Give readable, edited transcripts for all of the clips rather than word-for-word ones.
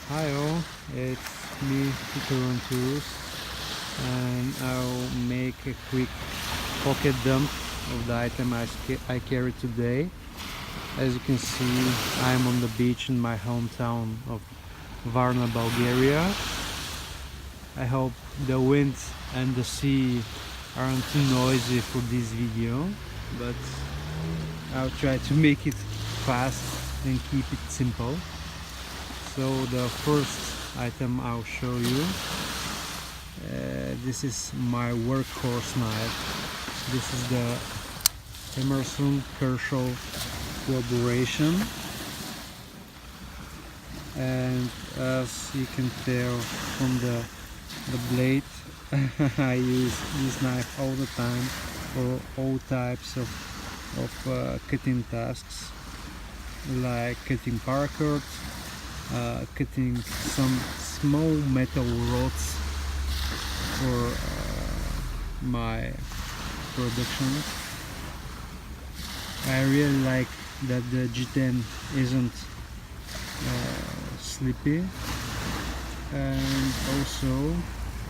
Hi all, it's me, PicaroonTools, and I'll make a quick pocket dump of the item I carry today. As you can see, I'm on the beach in my hometown of Varna, Bulgaria. I hope the wind and the sea aren't too noisy for this video, but I'll try to make it fast and keep it simple. So the first item I'll show you, this is my workhorse knife. This is the Emerson Kershaw collaboration, and as you can tell from the blade, I use this knife all the time for all types of cutting tasks, like cutting paracord, cutting some small metal rods for my production. I really like that the G10 isn't sleepy, and also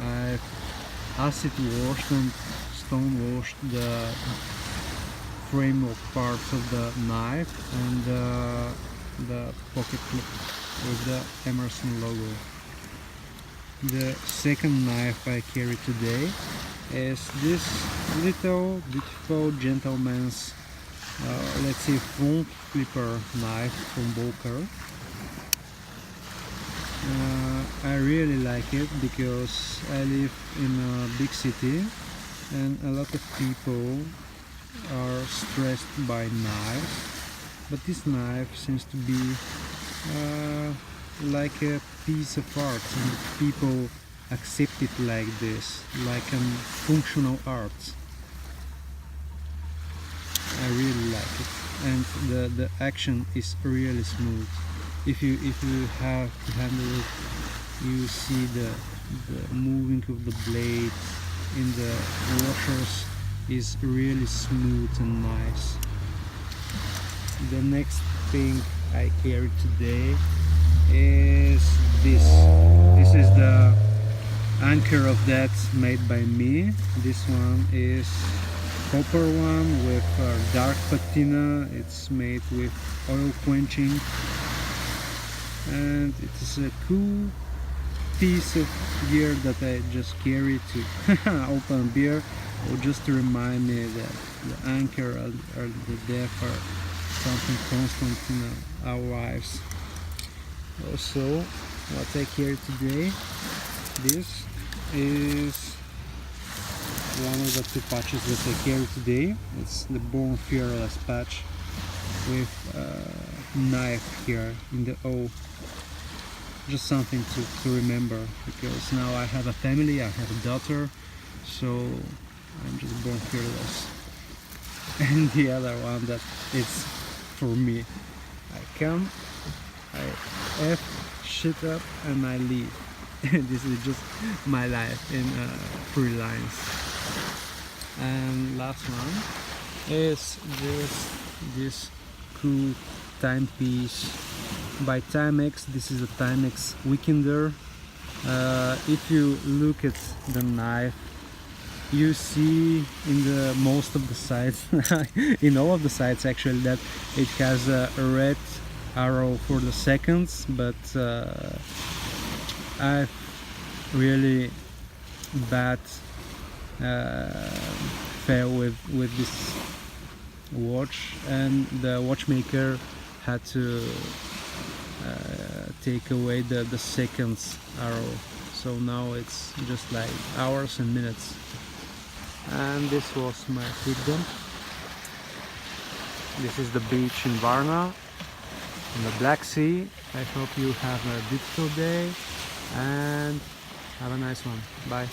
I've acid washed and stone washed the framework parts of the knife and the pocket clip with the Emerson logo. The second knife I carry today is this little beautiful gentleman's let's say front flipper knife from Boker. I really like it because I live in a big city and a lot of people are stressed by knives, but this knife seems to be like a piece of art, and people accept it like this, like a functional art. I really like it, and the action is really smooth. If you have to handle it, you see the moving of the blade in the washers is really smooth and nice. The next thing I carry today is this. This is the anchor of that made by me. This one is copper one with dark patina. It's made with oil quenching, and it is a cool piece of gear that I just carry to open beer, or just to remind me that the anchor or the depth are something constant in our lives. Also, what I carry today, this is one of the two patches that I carry today. It's the Born Fearless patch with a knife here in the O. Just something to remember, because now I have a family, I have a daughter, so I'm just born fearless. And the other one that it's for me. I come, I F shit up, and I leave. This is just my life in 3 lines. And last one is this cool timepiece by Timex. This is a Timex Weekender. If you look at the knife, you see in the most of the sides, in all of the sides actually, that it has a red arrow for the seconds, but I've really bad fare with this watch, and the watchmaker had to take away the seconds arrow, so now it's just like hours and minutes. And this was my quick dump. This is the beach in Varna in the Black Sea. I hope you have a beautiful day and have a nice one. Bye.